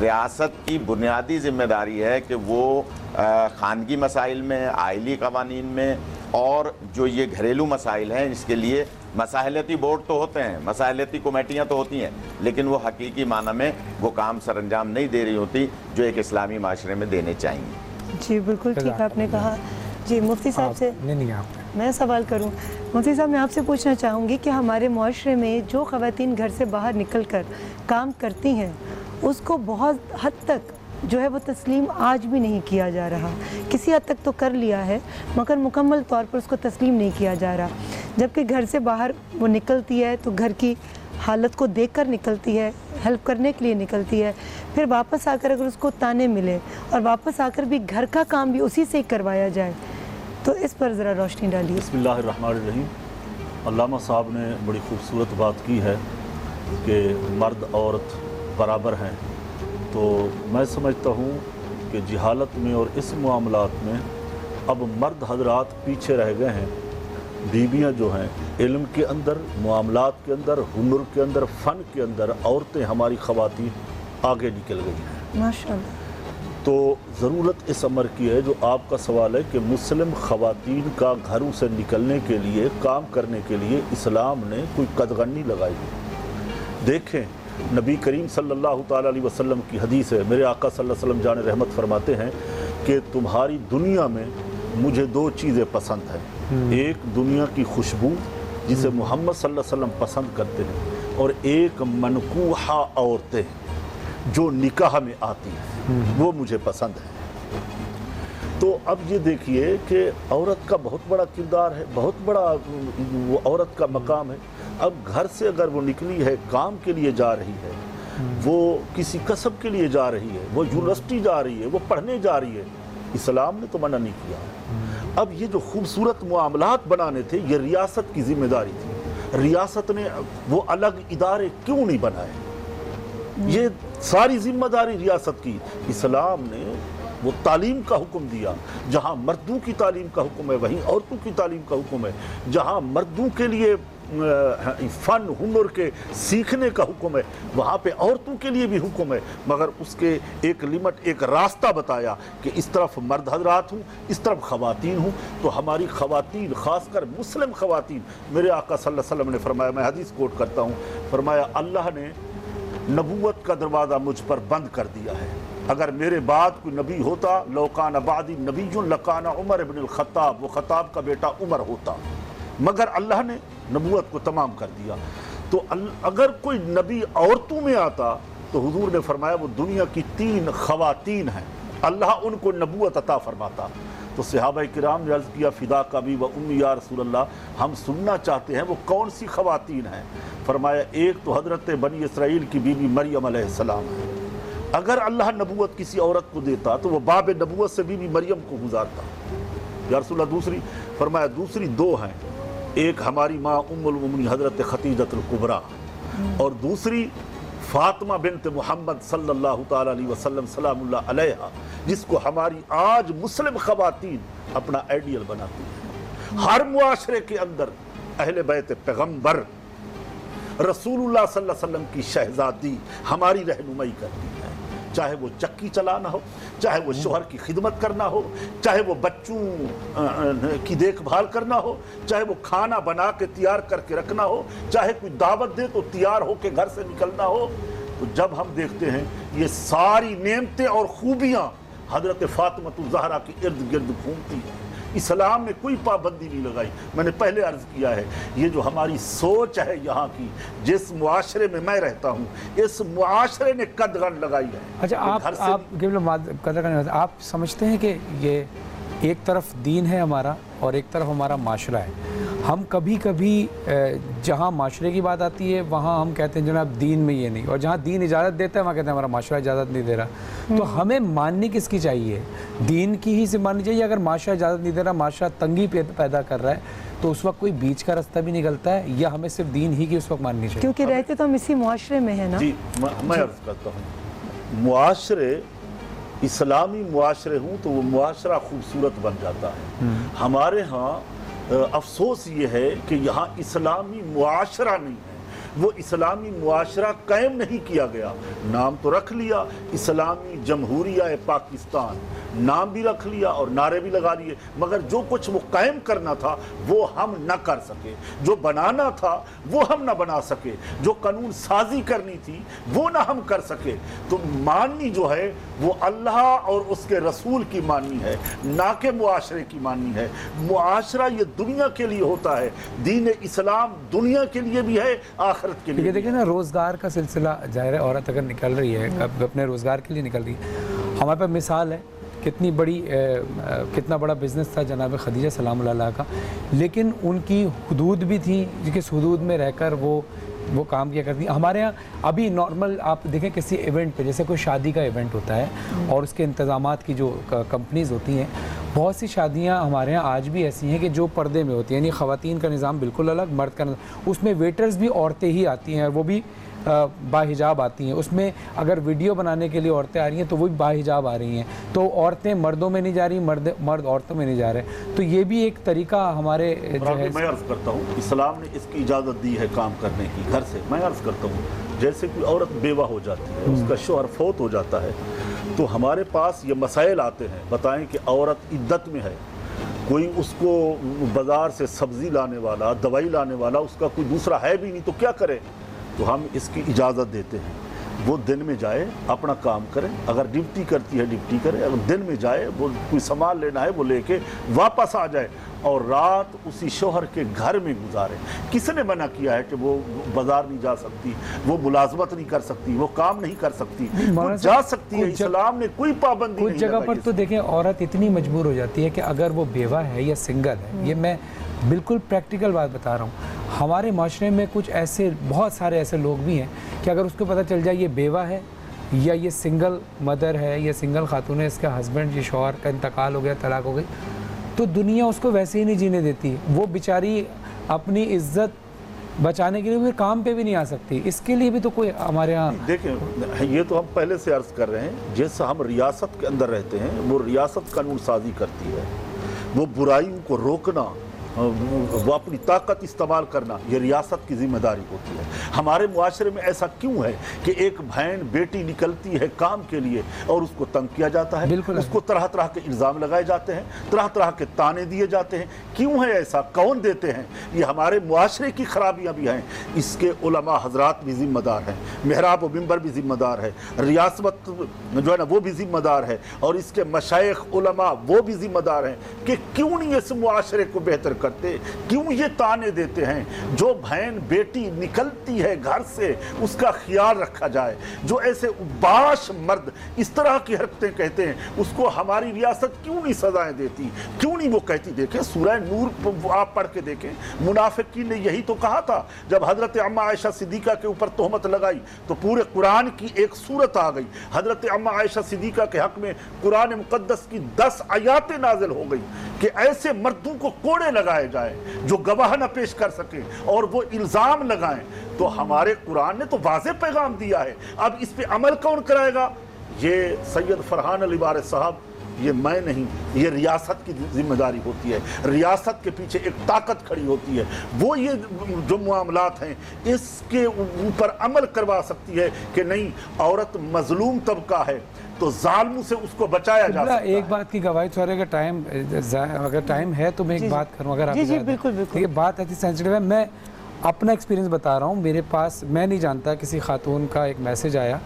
ریاست کی بنیادی ذمہ داری ہے کہ وہ خانگی مسائل میں، آئلی قوانین میں، اور جو یہ گھریلو مسائل ہیں اس کے لیے مساحلتی بورڈ تو ہوتے ہیں، مساحلتی کمیٹیاں تو ہوتی ہیں، لیکن وہ حقیقی معنی میں وہ کام سر انجام نہیں دے رہی ہوتی جو ایک اسلامی معاشرے میں دینے چاہیے۔ جی بالکل ٹھیک آپ نے کہا۔ جی مفتی صاحب سے میں سوال کروں، مفتی صاحب میں آپ سے پوچھنا چاہوں گی کہ ہمارے معاشرے میں جو خواتین گھر سے باہر نکل کر کام کرتی ہیں اس کو بہت حد تک جو ہے وہ تسلیم آج بھی نہیں کیا جا رہا، کسی حد تک تو کر لیا ہے مگر مکمل طور پر اس کو تسلیم نہیں کیا جا رہا، جبکہ گھر سے باہر وہ نکلتی ہے تو گھر کی حالت کو دیکھ کر نکلتی ہے، ہیلپ کرنے کے لیے نکلتی ہے، پھر واپس آ کر اگر اس کو تانے ملے اور واپس آ کر بھی گھر کا کام بھی اسی سے کروایا جائے تو اس پر ذرا روشنی ڈالیے۔ بسم اللہ الرحمن الرحیم۔ علامہ صاحب نے بڑی خوبصورت بات کی ہے کہ مرد عورت برابر ہیں، تو میں سمجھتا ہوں کہ جہالت میں اور اس معاملات میں اب مرد حضرات پیچھے رہ گئے ہیں، بیویاں جو ہیں علم کے اندر، معاملات کے اندر، ہنر کے اندر، فن کے اندر عورتیں ہماری خواتین آگے نکل گئی ہیں ماشاءاللہ۔ تو ضرورت اس امر کی ہے جو آپ کا سوال ہے کہ مسلم خواتین کا گھروں سے نکلنے کے لیے، کام کرنے کے لیے اسلام نے کوئی قدغنی لگائی ہے۔ دیکھیں نبی کریم صلی اللہ تعالیٰ علیہ وسلم کی حدیث ہے، میرے آقا صلی اللہ علیہ وسلم جان رحمت فرماتے ہیں کہ تمہاری دنیا میں مجھے دو چیزیں پسند ہیں، ایک دنیا کی خوشبو جسے محمد صلی اللہ علیہ وسلم پسند کرتے ہیں، اور ایک منکوحہ عورتیں جو نکاح میں آتی ہیں وہ مجھے پسند ہے۔ تو اب یہ دیکھیے کہ عورت کا بہت بڑا کردار ہے، بہت بڑا وہ عورت کا مقام ہے۔ اب گھر سے اگر وہ نکلی ہے، کام کے لیے جا رہی ہے، وہ کسی کسب کے لیے جا رہی ہے، وہ یونیورسٹی جا رہی ہے، وہ پڑھنے جا رہی ہے، اسلام نے تو منع نہیں کیا۔ اب یہ جو خوبصورت معاملات بنانے تھے یہ ریاست کی ذمہ داری تھی، ریاست نے وہ الگ ادارے کیوں نہیں بنائے؟ یہ ساری ذمہ داری ریاست کی۔ اسلام نے وہ تعلیم کا حکم دیا، جہاں مردوں کی تعلیم کا حکم ہے وہیں عورتوں کی تعلیم کا حکم ہے، جہاں مردوں کے لیے فن ہنر کے سیکھنے کا حکم ہے وہاں پہ عورتوں کے لیے بھی حکم ہے، مگر اس کے ایک لمٹ، ایک راستہ بتایا کہ اس طرف مرد حضرات ہوں، اس طرف خواتین ہوں۔ تو ہماری خواتین، خاص کر مسلم خواتین، میرے آقا صلی اللہ علیہ وسلم نے فرمایا، میں حدیث کوٹ کرتا ہوں، فرمایا اللہ نے نبوت کا دروازہ مجھ پر بند کر دیا ہے، اگر میرے بعد کوئی نبی ہوتا لو کان بعدی نبی لکان عمر ابن الخطاب، وہ خطاب کا بیٹا عمر ہوتا، مگر اللہ نے نبوت کو تمام کر دیا۔ تو اگر کوئی نبی عورتوں میں آتا تو حضور نے فرمایا وہ دنیا کی 3 خواتین ہیں، اللہ ان کو نبوت عطا فرماتا۔ تو صحابہ کرام نے عرض کیا فداک ابی و امی یا رسول اللہ، ہم سننا چاہتے ہیں وہ کون سی خواتین ہیں؟ فرمایا ایک تو حضرت بنی اسرائیل کی بیوی مریم علیہ السلام ہے، اگر اللہ نبوت کسی عورت کو دیتا تو وہ باب نبوت سے بیوی مریم کو گزارتا۔ یا رسول اللہ دوسری؟ فرمایا دوسری 2 ہیں، ایک ہماری ماں ام المومنین حضرت خدیجۃ الکبریٰ، اور دوسری فاطمہ بنت محمد صلی اللہ تعالیٰ علیہ وسلم سلام اللہ علیہا، جس کو ہماری آج مسلم خواتین اپنا آئیڈیل بناتی ہیں۔ ہر معاشرے کے اندر اہل بیت پیغمبر رسول اللہ صلی اللہ علیہ وسلم کی شہزادی ہماری رہنمائی کرتی ہے، چاہے وہ چکی چلانا ہو، چاہے وہ شوہر کی خدمت کرنا ہو، چاہے وہ بچوں کی دیکھ بھال کرنا ہو، چاہے وہ کھانا بنا کے تیار کر کے رکھنا ہو، چاہے کوئی دعوت دے تو تیار ہو کے گھر سے نکلنا ہو۔ تو جب ہم دیکھتے ہیں یہ ساری نعمتیں اور خوبیاں حضرت فاطمہ الزہرا کے ارد گرد گھومتی ہیں، اسلام نے کوئی پابندی نہیں لگائی۔ میں نے پہلے عرض کیا ہے یہ جو ہماری سوچ ہے یہاں کی، جس معاشرے میں میں رہتا ہوں اس معاشرے نے قدغن لگائی ہے۔ اچھا آپ سمجھتے ہیں کہ یہ ایک طرف دین ہے ہمارا اور ایک طرف ہمارا معاشرہ ہے، ہم کبھی کبھی جہاں معاشرے کی بات آتی ہے وہاں ہم کہتے ہیں جناب دین میں یہ نہیں، اور جہاں دین اجازت دیتا ہے وہاں کہتے ہیں ہمارا معاشرہ اجازت نہیں دے رہا۔ تو ہمیں ماننی کس کی چاہیے؟ دین کی ہی سے ماننی چاہیے؟ اگر معاشرہ اجازت نہیں دے رہا، معاشرہ تنگی پیدا کر رہا ہے، تو اس وقت کوئی بیچ کا رستہ بھی نکلتا ہے، یا ہمیں صرف دین ہی کی اس وقت ماننی چاہیے؟ کیونکہ رہتے تو ہم اسی معاشرے میں ہیں نا۔ جی میں عرض کرتا ہوں، معاشرے اسلامی معاشرے ہوں تو وہ معاشرہ خوبصورت بن جاتا ہے۔ ہمارے ہاں افسوس یہ ہے کہ یہاں اسلامی معاشرہ نہیں ہے، وہ اسلامی معاشرہ قائم نہیں کیا گیا. نام تو رکھ لیا اسلامی جمہوریہ پاکستان، نام بھی رکھ لیا اور نعرے بھی لگا لیے، مگر جو کچھ وہ قائم کرنا تھا وہ ہم نہ کر سکے، جو بنانا تھا وہ ہم نہ بنا سکے، جو قانون سازی کرنی تھی وہ نہ ہم کر سکے. تو ماننی جو ہے وہ اللہ اور اس کے رسول کی ماننی ہے، نہ کہ معاشرے کی ماننی ہے. معاشرہ یہ دنیا کے لیے ہوتا ہے، دین اسلام دنیا کے لیے بھی ہے، آخرت کے لیے. دیکھیں نا، روزگار کا سلسلہ ظاہر ہے، عورت اگر نکل رہی ہے اپنے روزگار کے لیے نکل رہی ہے. ہمارے پاس مثال ہے کتنا بڑا بزنس تھا جناب خدیجہ سلام اللہ علیہ کا، لیکن ان کی حدود بھی تھیں جس حدود میں رہ کر وہ کام کیا کرتی. ہمارے ہاں ابھی نارمل آپ دیکھیں کسی ایونٹ پہ، جیسے کوئی شادی کا ایونٹ ہوتا ہے اور اس کے انتظامات کی جو کمپنیز ہوتی ہیں، بہت سی شادیاں ہمارے ہاں آج بھی ایسی ہیں کہ جو پردے میں ہوتی ہیں، یعنی خواتین کا نظام بالکل الگ، مرد کا نظام. اس میں ویٹرز بھی عورتیں ہی آتی ہیں، وہ بھی باحجاب آتی ہیں. اس میں اگر ویڈیو بنانے کے لیے عورتیں آ رہی ہیں تو وہ بھی باحجاب آ رہی ہیں. تو عورتیں مردوں میں نہیں جا رہی، مرد عورتوں میں نہیں جا رہے. تو یہ بھی ایک طریقہ ہمارے جو ہے. میں عرض کرتا ہوں اسلام نے اس کی اجازت دی ہے کام کرنے کی گھر سے. میں عرض کرتا ہوں جیسے کوئی عورت بیوہ ہو جاتی ہے، اس کا شوہر فوت ہو جاتا ہے، تو ہمارے پاس یہ مسائل آتے ہیں. بتائیں کہ عورت عدت میں ہے، کوئی اس کو بازار سے سبزی لانے والا، دوائی لانے والا اس کا کوئی دوسرا ہے بھی نہیں، تو کیا کرے؟ تو ہم اس کی اجازت دیتے ہیں. وہ دن میں جائے اپنا کام کرے، اگر ڈیوٹی کرتی ہے ڈیوٹی کرے، اگر دن میں جائے وہ کوئی سامان لینا ہے وہ لے کے واپس آ جائے، اور رات اسی شوہر کے گھر میں گزارے. کس نے منع کیا ہے کہ وہ بازار نہیں جا سکتی، وہ ملازمت نہیں کر سکتی، وہ کام نہیں کر سکتی؟ وہ جا سکتی ہے. اسلام نے کوئی پابندی نہیں. کچھ جگہ پر تو دیکھیں عورت اتنی مجبور ہو جاتی ہے کہ اگر وہ بیوہ ہے یا سنگل ہے، یہ میں بالکل پریکٹیکل بات بتا رہا ہوں. ہمارے معاشرے میں کچھ ایسے بہت سارے ایسے لوگ بھی ہیں کہ اگر اس کو پتہ چل جائے یہ بیوہ ہے یا یہ سنگل مدر ہے یا سنگل خاتون ہے، اس کا ہسبینڈ یا شوہر کا انتقال ہو گیا، طلاق ہو گئی، تو دنیا اس کو ویسے ہی نہیں جینے دیتی. وہ بیچاری اپنی عزت بچانے کے لیے وہ کام پہ بھی نہیں آ سکتی. اس کے لیے بھی تو کوئی ہمارے ہاں دیکھیں، یہ تو ہم پہلے سے عرض کر رہے ہیں، جیسا ہم ریاست کے اندر رہتے ہیں وہ ریاست قانون سازی کرتی ہے، وہ برائیوں کو روکنا، وہ اپنی طاقت استعمال کرنا، یہ ریاست کی ذمہ داری ہوتی ہے. ہمارے معاشرے میں ایسا کیوں ہے کہ ایک بہن بیٹی نکلتی ہے کام کے لیے اور اس کو تنگ کیا جاتا ہے، اس کو طرح طرح کے الزام لگائے جاتے ہیں، طرح طرح کے تانے دیے جاتے ہیں؟ کیوں ہے ایسا؟ کون دیتے ہیں؟ یہ ہمارے معاشرے کی خرابیاں بھی ہیں. اس کے علماء حضرات بھی ذمہ دار ہیں، محراب و منبر بھی ذمہ دار ہے، ریاست جو ہے نا وہ بھی ذمہ دار ہے، اور اس کے مشائخ علماء وہ بھی ذمہ دار ہیں کہ کیوں نہیں اس معاشرے کو بہتر کرتے، کیوں یہ تانے دیتے ہیں؟ جو بہن بیٹی نکلتی ہے گھر سے اس کا خیال رکھا جائے. جو ایسے باش مرد اس طرح کی حرکتیں کہتے ہیں اس کو ہماری ریاست کیوں نہیں سزائیں دیتی؟ کیوں نہیں وہ کہتی؟ دیکھیں سورہ نور آپ پڑھ کے دیکھیں، منافقین نے یہی تو کہا تھا جب حضرت عمہ عائشہ صدیقہ کے اوپر تہمت لگائی تو پورے قرآن کی ایک سورت آ گئی. حضرت عمہ عائشہ صدیقہ کے حق میں قرآن مقدس کی 10 آیاتیں نازل ہو گئی کہ ایسے مردوں کو کوڑے لگائے جائیں جو گواہ نہ پیش کر سکیں اور وہ الزام لگائیں. تو ہمارے قرآن نے تو واضح پیغام دیا ہے. اب اس پہ عمل کون کرائے گا؟ یہ سید فرحان علی وارث صاحب، یہ میں نہیں، یہ ریاست کی ذمہ داری ہوتی ہے. ریاست کے پیچھے ایک طاقت کھڑی ہوتی ہے، وہ یہ جو معاملات ہیں اس کے اوپر عمل کروا سکتی ہے کہ نہیں عورت مظلوم طبقہ ہے تو ظالموں سے اس کو بچایا جا سکتا ہے. ایک بات کی گواہی، سوری اگر ٹائم ہے تو میں ایک بات کروں. اگر جی بالکل یہ بات ایسی سینسٹیو ہے، میں اپنا ایکسپیرینس بتا رہا ہوں. میرے پاس میں نہیں جانتا کسی خاتون کا ایک میسج آیا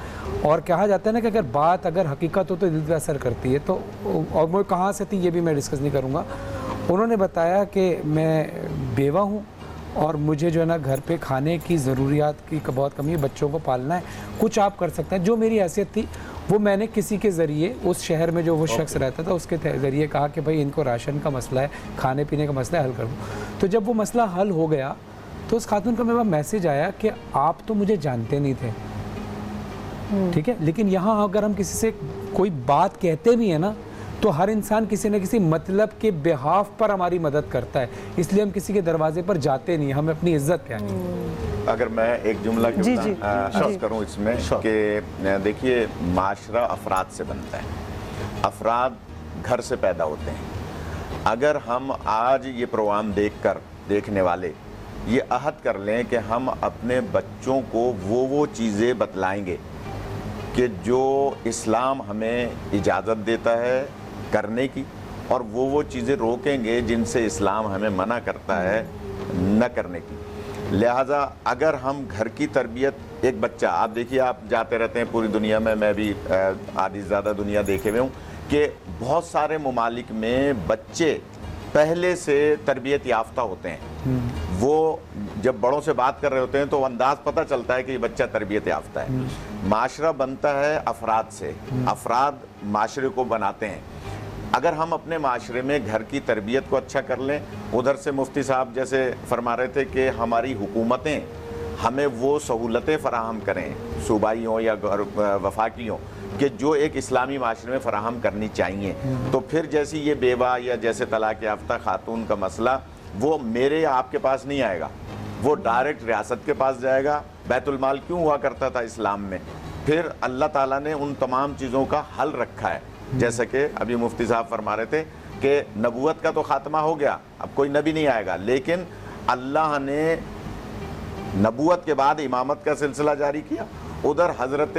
اور کہا جاتا ہے نا کہ اگر حقیقت ہو تو دل پہ اثر کرتی ہے. تو اور وہ کہاں سے تھی یہ بھی میں ڈسکس نہیں کروں گا. انہوں نے بتایا کہ میں بیوہ ہوں اور مجھے جو ہے نا گھر پہ کھانے کی ضروریات کی بہت کمی ہے، بچوں کو پالنا ہے، کچھ آپ کر سکتے ہیں. جو میری حیثیت تھی وہ میں نے کسی کے ذریعے اس شہر میں جو وہ شخص رہتا تھا اس کے ذریعے کہا کہ بھائی ان کو راشن کا مسئلہ ہے، کھانے پینے کا مسئلہ ہے، حل کر دو. تو جب وہ مسئلہ حل ہو گیا تو اس خاتون کا میرے پاس میسج آیا کہ آپ تو مجھے جانتے نہیں تھے، ٹھیک ہے، لیکن یہاں اگر ہم کسی سے کوئی بات کہتے بھی ہیں نا تو ہر انسان کسی نہ کسی مطلب کے بہاف پر ہماری مدد کرتا ہے، اس لیے ہم کسی کے دروازے پر جاتے نہیں، ہمیں اپنی عزت پیانی. اگر میں ایک جملہ شخص کروں اس میں کہ دیکھیے معاشرہ افراد سے بنتا ہے، افراد گھر سے پیدا ہوتے ہیں. اگر ہم آج یہ پروگرام دیکھنے والے یہ عہد کر لیں کہ ہم اپنے بچوں کو وہ چیزیں بتلائیں گے کہ جو اسلام ہمیں اجازت دیتا ہے کرنے کی، اور وہ چیزیں روکیں گے جن سے اسلام ہمیں منع کرتا ہے نہ کرنے کی۔ لہٰذا اگر ہم گھر کی تربیت، ایک بچہ، آپ دیکھیے، آپ جاتے رہتے ہیں پوری دنیا میں بھی آدھی زیادہ دنیا دیکھے ہوئے ہوں کہ بہت سارے ممالک میں بچے پہلے سے تربیت یافتہ ہوتے ہیں، وہ جب بڑوں سے بات کر رہے ہوتے ہیں تو انداز پتہ چلتا ہے کہ یہ بچہ تربیت یافتہ ہے۔ معاشرہ بنتا ہے افراد سے، افراد معاشرے کو بناتے ہیں۔ اگر ہم اپنے معاشرے میں گھر کی تربیت کو اچھا کر لیں، ادھر سے مفتی صاحب جیسے فرما رہے تھے کہ ہماری حکومتیں ہمیں وہ سہولتیں فراہم کریں، صوبائی ہوں یا وفاقی ہوں، کہ جو ایک اسلامی معاشرے میں فراہم کرنی چاہیے، تو پھر جیسی یہ بیوہ یا جیسے طلاق یافتہ خاتون کا مسئلہ وہ میرے یا آپ کے پاس نہیں آئے گا، وہ ڈائریکٹ ریاست کے پاس جائے گا۔ بیت المال کیوں ہوا کرتا تھا اسلام میں؟ پھر اللہ تعالیٰ نے ان تمام چیزوں کا حل رکھا ہے، جیسا کہ ابھی مفتی صاحب فرما رہے تھے کہ نبوت کا تو خاتمہ ہو گیا، اب کوئی نبی نہیں آئے گا، لیکن اللہ نے نبوت کے بعد امامت کا سلسلہ جاری کیا۔ ادھر حضرت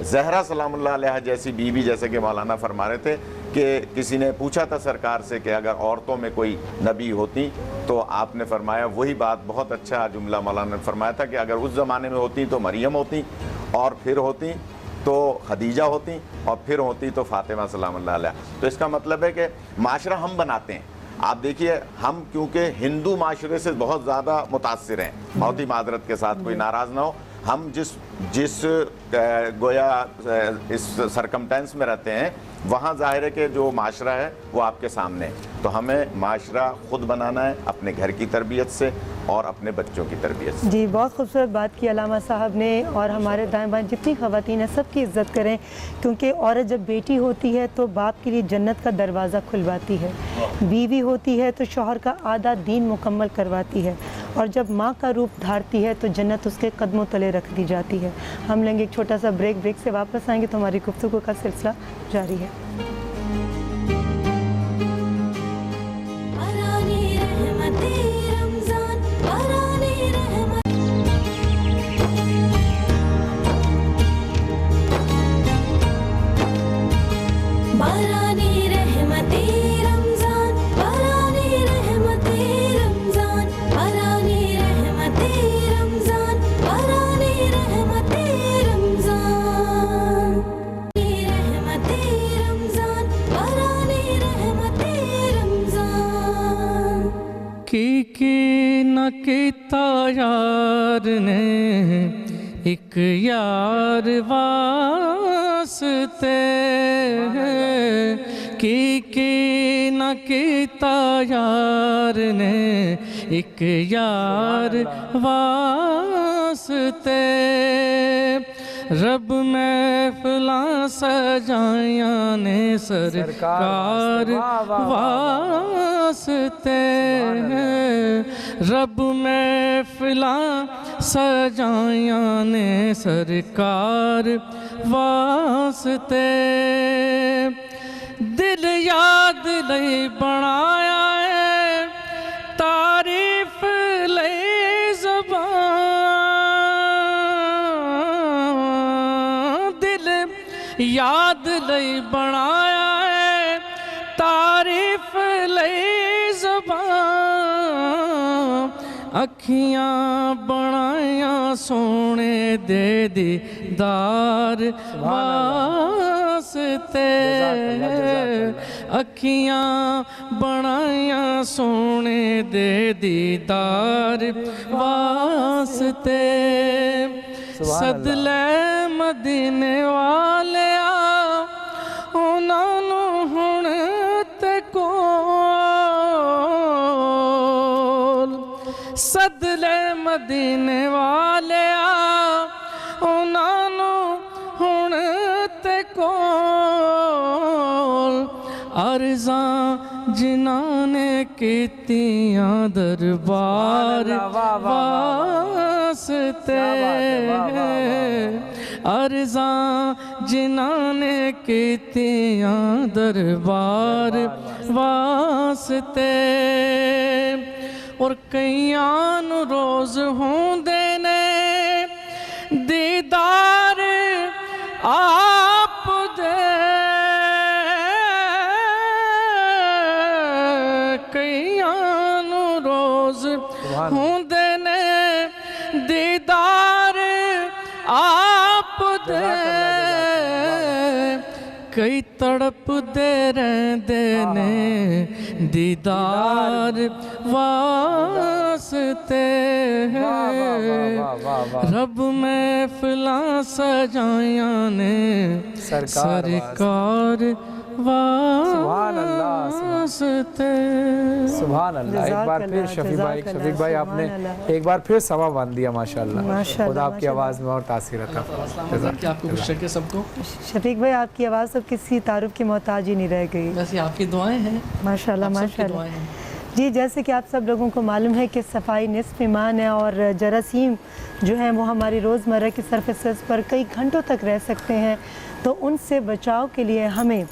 زہرا سلام اللہ علیہ جیسی بیوی، جیسے کہ مولانا فرما رہے تھے کہ کسی نے پوچھا تھا سرکار سے کہ اگر عورتوں میں کوئی نبی ہوتی، تو آپ نے فرمایا وہی بات، بہت اچھا جملہ مولانا نے فرمایا تھا کہ اگر اس زمانے میں ہوتی تو مریم ہوتی، اور پھر ہوتی تو خدیجہ ہوتی، اور پھر ہوتی تو فاطمہ سلام اللہ علیہ۔ تو اس کا مطلب ہے کہ معاشرہ ہم بناتے ہیں۔ آپ دیکھیے، ہم کیونکہ ہندو معاشرے سے بہت زیادہ متاثر ہیں، بہت ہی معذرت کے ساتھ، کوئی ناراض نہ ہو، ہم جس گویا اس سرکمٹینس میں رہتے ہیں، وہاں ظاہر ہے کہ جو معاشرہ ہے وہ آپ کے سامنے ہے۔ تو ہمیں معاشرہ خود بنانا ہے اپنے گھر کی تربیت سے اور اپنے بچوں کی تربیت سے۔ جی، بہت خوبصورت بات کی علامہ صاحب نے، اور ہمارے دائیں بائیں جتنی خواتین ہیں سب کی عزت کریں، کیونکہ عورت جب بیٹی ہوتی ہے تو باپ کے لیے جنت کا دروازہ کھلواتی ہے، بیوی ہوتی ہے تو شوہر کا آدھا دین مکمل کرواتی ہے، اور جب ماں کا روپ دھارتی ہے تو جنت اس کے قدموں تلے رکھ دی جاتی ہے۔ ہم لیں گے ایک چھوٹا سا بریک سے واپس آئیں گے تو ہماری گفتگو کا سلسلہ جاری ہے۔ نہ کیتا یار نے ایک یار واسطے، کی نہ کیتا یار نے ایک یار واسطے، رب محفلاں سجائیاں نے سرکار واسطے، رب محفلاں سجائیاں نے سرکار واسطے، دل یاد لئی بنایا ہے تعریف لئی زبان، دل یاد لئی بنایا ہے تعریف لئی زبان، اکھیاں بنائیاں سونے دے دیدار واسطے، اکھیاں بنائیاں سونے دے دیدار واسطے، سد لے مدینے والے انہاں نوں ہن تے کول، سد لے مدینے والے انہاں نوں ہن تے کول، عرضاں جنہاں نے کیتیاں دربار واسطے، عرضاں جنہاں نے کیتیاں دربار واسطے، اور کئیاں نو روز ہوندے نے دیدار آپ دے کئیاں نو روز ہوندے نے دیدار آپ دے کئی تڑپ دے رہندے نے دیدار واسطے رب محفلاں سجائیاں نے سرکار واسطے۔ سبحان اللہ۔ ایک بار پھر شفیق بھائی آپ نے ایک بار پھر سوا باندھ دیا ماشاءاللہ، خدا آپ کی آواز میں اور تاثیر عطا کہ آپ کو خوش رکھے سب کو۔ شفیق بھائی آپ کی آواز اب کسی تعارف کی محتاج ہی نہیں رہ گئی، ویسے آپ کی دعائیں ہیں، ماشاءاللہ آپ سب کی ماشاءاللہ۔ دعائیں ہیں۔ جی جیسے کہ آپ سب لوگوں کو معلوم ہے کہ صفائی نصف ایمان ہے، اور جراثیم جو ہیں وہ ہماری روزمرہ کی سرفیسز پر کئی گھنٹوں تک رہ سکتے ہیں، تو ان سے بچاؤ کے لیے ہمیں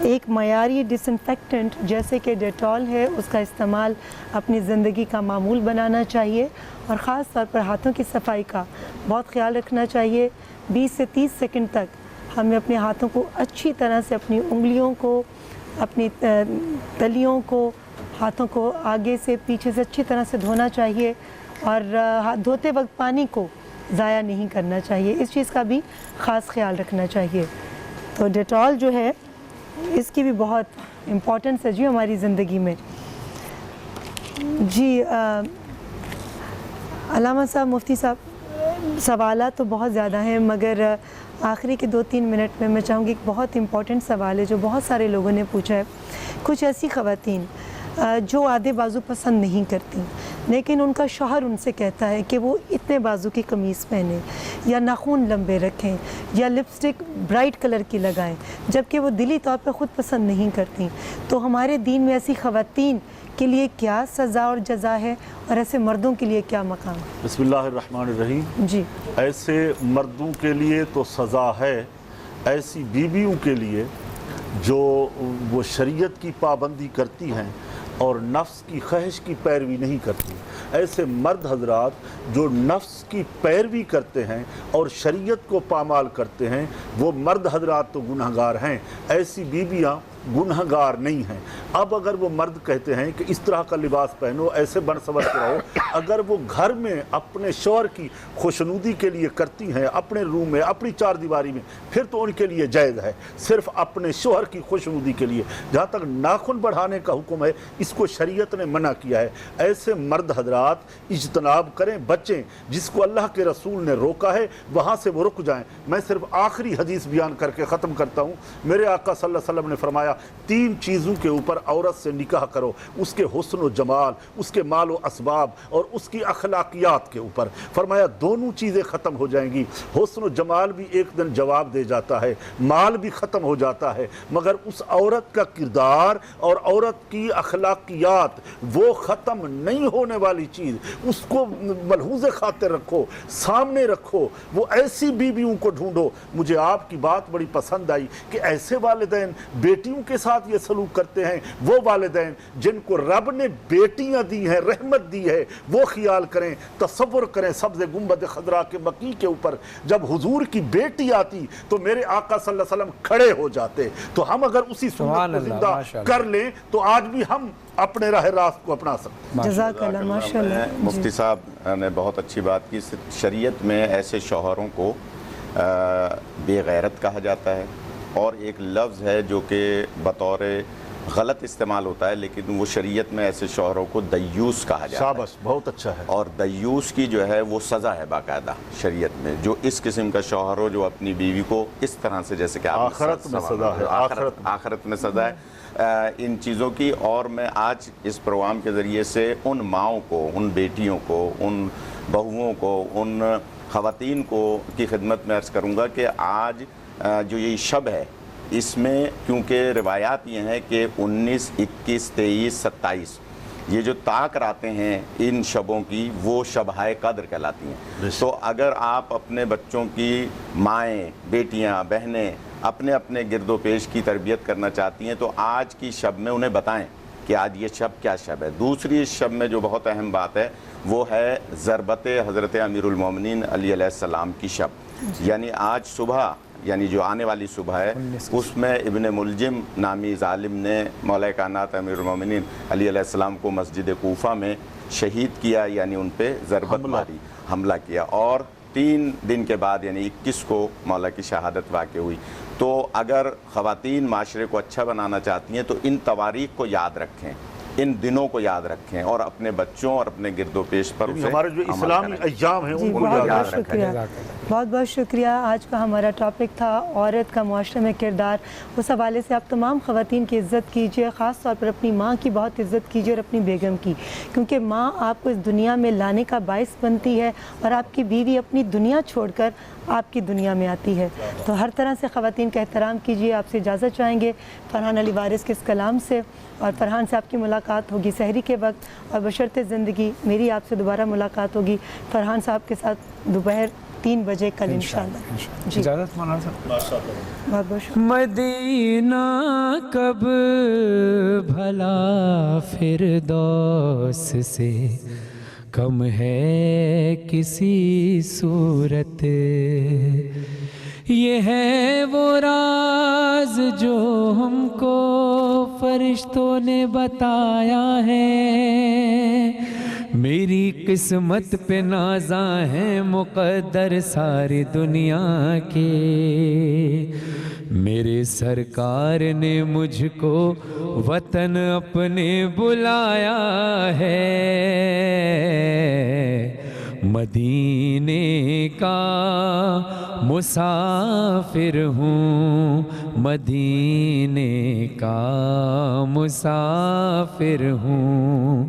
ایک معیاری ڈس انفیکٹنٹ جیسے کہ ڈیٹول ہے اس کا استعمال اپنی زندگی کا معمول بنانا چاہیے، اور خاص طور پر ہاتھوں کی صفائی کا بہت خیال رکھنا چاہیے۔ 20 سے 30 سیکنڈ تک ہمیں اپنے ہاتھوں کو اچھی طرح سے، اپنی انگلیوں کو، اپنی تلیوں کو، ہاتھوں کو آگے سے پیچھے سے اچھی طرح سے دھونا چاہیے، اور ہاتھ دھوتے وقت پانی کو ضائع نہیں کرنا چاہیے، اس چیز کا بھی خاص خیال رکھنا چاہیے۔ تو ڈیٹول جو ہے اس کی بھی بہت امپورٹنس ہے جی ہماری زندگی میں۔ جی علامہ صاحب، مفتی صاحب، سوالات تو بہت زیادہ ہیں، مگر آخری کے 2-3 منٹ میں میں چاہوں گی ایک بہت امپورٹنٹ سوال ہے جو بہت سارے لوگوں نے پوچھا ہے۔ کچھ ایسی خواتین جو آدھے بازو پسند نہیں کرتی، لیکن ان کا شوہر ان سے کہتا ہے کہ وہ اتنے بازو کی قمیص پہنیں، یا ناخن لمبے رکھیں، یا لپسٹک برائٹ کلر کی لگائیں، جبکہ وہ دلی طور پہ خود پسند نہیں کرتی، تو ہمارے دین میں ایسی خواتین کے لیے کیا سزا اور جزا ہے، اور ایسے مردوں کے لیے کیا مقام؟ بسم اللہ الرحمن الرحیم۔ جی، ایسے مردوں کے لیے تو سزا ہے، ایسی بیویوں کے لیے جو وہ شریعت کی پابندی کرتی ہیں اور نفس کی خواہش کی پیروی نہیں کرتی، ایسے مرد حضرات جو نفس کی پیروی کرتے ہیں اور شریعت کو پامال کرتے ہیں، وہ مرد حضرات تو گنہگار ہیں، ایسی بیویاں گنہگار نہیں ہیں۔ اب اگر وہ مرد کہتے ہیں کہ اس طرح کا لباس پہنو، ایسے بن سور کے رہو، اگر وہ گھر میں اپنے شوہر کی خوشنودی کے لیے کرتی ہیں، اپنے روم میں، اپنی چار دیواری میں، پھر تو ان کے لیے جائز ہے، صرف اپنے شوہر کی خوشنودی کے لیے۔ جہاں تک ناخن بڑھانے کا حکم ہے، اس کو شریعت نے منع کیا ہے۔ ایسے مرد حضرات اجتناب کریں، بچیں، جس کو اللہ کے رسول نے روکا ہے وہاں سے وہ رک جائیں۔ میں صرف آخری حدیث بیان کر کے ختم کرتا ہوں۔ میرے آقا صلی اللہ علیہ وسلم نے فرمایا 3 چیزوں کے اوپر عورت سے نکاح کرو، اس کے حسن و جمال، اس کے مال و اسباب، اور اس کی اخلاقیات کے اوپر۔ فرمایا دونوں چیزیں ختم ہو جائیں گی، حسن و جمال بھی ایک دن جواب دے جاتا ہے، مال بھی ختم ہو جاتا ہے، مگر اس عورت کا کردار اور عورت کی اخلاقیات وہ ختم نہیں ہونے والی چیز، اس کو ملحوظ خاطر رکھو، سامنے رکھو۔ وہ ایسی بیویوں کو ڈھونڈو۔ مجھے آپ کی بات بڑی پسند آئی کہ ایسے والدین بیٹیوں کے ساتھ یہ سلوک کرتے ہیں، وہ والدین جن کو رب نے بیٹیاں دی ہیں، رحمت دی ہے، وہ خیال کریں، تصور کریں سبز گنبد خضرا کے بقیع کے اوپر جب حضور کی بیٹی آتی تو میرے آقا صلی اللہ علیہ وسلم کھڑے ہو جاتے۔ تو ہم اگر اسی سنت کو زندہ کر لیں تو آج بھی ہم اپنے راہ راست کو اپنا سکتے ہیں۔ جزاک اللہ، ماشاء اللہ۔ مفتی صاحب نے بہت اچھی بات کی۔ شریعت میں ایسے شوہروں کو بے غیرت کہا جاتا ہے، اور ایک لفظ ہے جو کہ بطور غلط استعمال ہوتا ہے، لیکن وہ شریعت میں ایسے شوہروں کو دیوس کہا جاتا ہے۔ شاباش، بہت اچھا ہے۔ اور دیوس کی جو ہے وہ سزا ہے باقاعدہ شریعت میں، جو اس قسم کا شوہر ہو جو اپنی بیوی کو اس طرح سے، جیسے کہ آخرت میں سزا ہے، آخرت میں سزا ہے ان چیزوں کی۔ اور میں آج اس پروگرام کے ذریعے سے ان ماؤں کو، ان بیٹیوں کو، ان بہوؤں کو، ان خواتین کو کی خدمت میں عرض کروں گا کہ آج جو یہ شب ہے، اس میں کیونکہ روایات یہ ہیں کہ 19، 21، 23، 27 یہ جو طاق راتیں ہیں ان شبوں کی، وہ شبہائے قدر کہلاتی ہیں۔ تو اگر آپ اپنے بچوں کی مائیں، بیٹیاں، بہنیں اپنے اپنے گرد و پیش کی تربیت کرنا چاہتی ہیں تو آج کی شب میں انہیں بتائیں کہ آج یہ شب کیا شب ہے۔ دوسری اس شب میں جو بہت اہم بات ہے وہ ہے ضربت حضرت امیر المومنین علی علیہ السلام کی شب، یعنی آج صبح، یعنی جو آنے والی صبح ہے، اس میں ابن ملجم نامی ظالم نے مولا کائنات امیر المومنین علی علیہ السلام کو مسجد کوفہ میں شہید کیا، یعنی ان پہ ضربت ماری، حملہ کیا، اور 3 دن کے بعد یعنی 21 کو مولا کی شہادت واقع ہوئی۔ تو اگر خواتین معاشرے کو اچھا بنانا چاہتی ہیں تو ان تواریخ کو یاد رکیں، ان دنوں کو یاد رکھیں، اور اپنے بچوں اور اپنے گرد و پیش پر اسے ہمارے جو عمل اسلامی کریں۔ ایام ہیں جی ان کو بہت یاد بہت شکریہ، بہت بہت شکریہ۔ آج کا ہمارا ٹاپک تھا عورت کا معاشرے میں کردار۔ اس حوالے سے آپ تمام خواتین کی عزت کیجیے، خاص طور پر اپنی ماں کی بہت عزت کیجیے اور اپنی بیگم کی، کیونکہ ماں آپ کو اس دنیا میں لانے کا باعث بنتی ہے، اور آپ کی بیوی اپنی دنیا چھوڑ کر آپ کی دنیا میں آتی ہے۔ تو ہر طرح سے خواتین کا احترام کیجیے۔ آپ سے اجازت چاہیں گے فرحان علی وارث کے اس کلام سے، اور فرحان سے آپ کی ملاقات ہوگی سحری کے وقت، اور بشرط زندگی میری آپ سے دوبارہ ملاقات ہوگی فرحان صاحب کے ساتھ دوپہر 3 بجے کل انشاءاللہ۔ جی اجازت مولانا صاحب۔ بہت بہت شکریہ۔ مدینہ کب بھلا فردوس سے کم ہے کسی صورت، یہ ہے وہ راز جو ہم کو فرشتوں نے بتایا ہے، میری قسمت پہ نازاں ہیں مقدر ساری دنیا کے، میرے سرکار نے مجھ کو وطن اپنے بلایا ہے، مدینے کا مسافر ہوں، مدینے کا مسافر ہوں،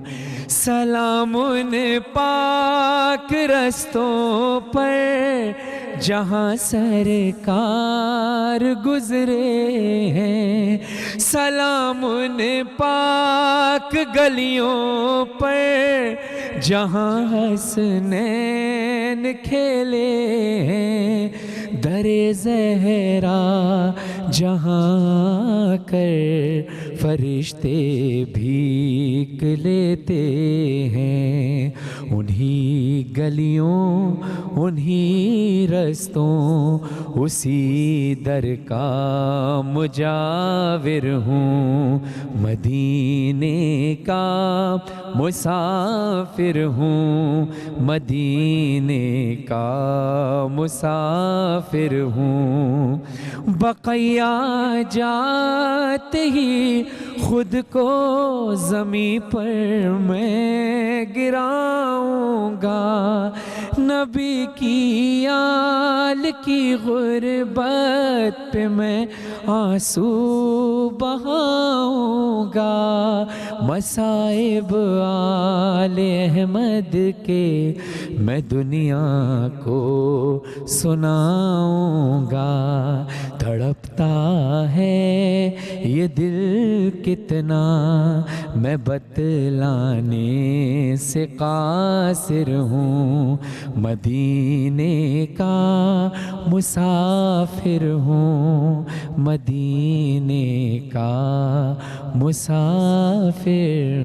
سلام ان پاک رستوں پر جہاں سرکار گزرے ہیں، سلام ان پاک گلیوں پر جہاں حسنین کھیلے ہیں، در زہرا جہاں کر فرشتے بھیک لیتے ہیں، انہی گلیوں انہی رستوں اسی در کا مجاور ہوں، مدینے کا مسافر ہوں، مدینے کا مسافر ہوں، بقیہ جاتے ہی خود کو زمیں پر میں گراؤں گا، نبی کی آل کی غربت پہ میں آنسو بہاؤں گا، مصائب آل احمد کے میں دنیا کو سناؤں گا، تڑپتا ہے یہ دل کتنا میں بتلانے سے قاصر ہوں، مدینے کا مسافر ہوں، مدینے کا مسافر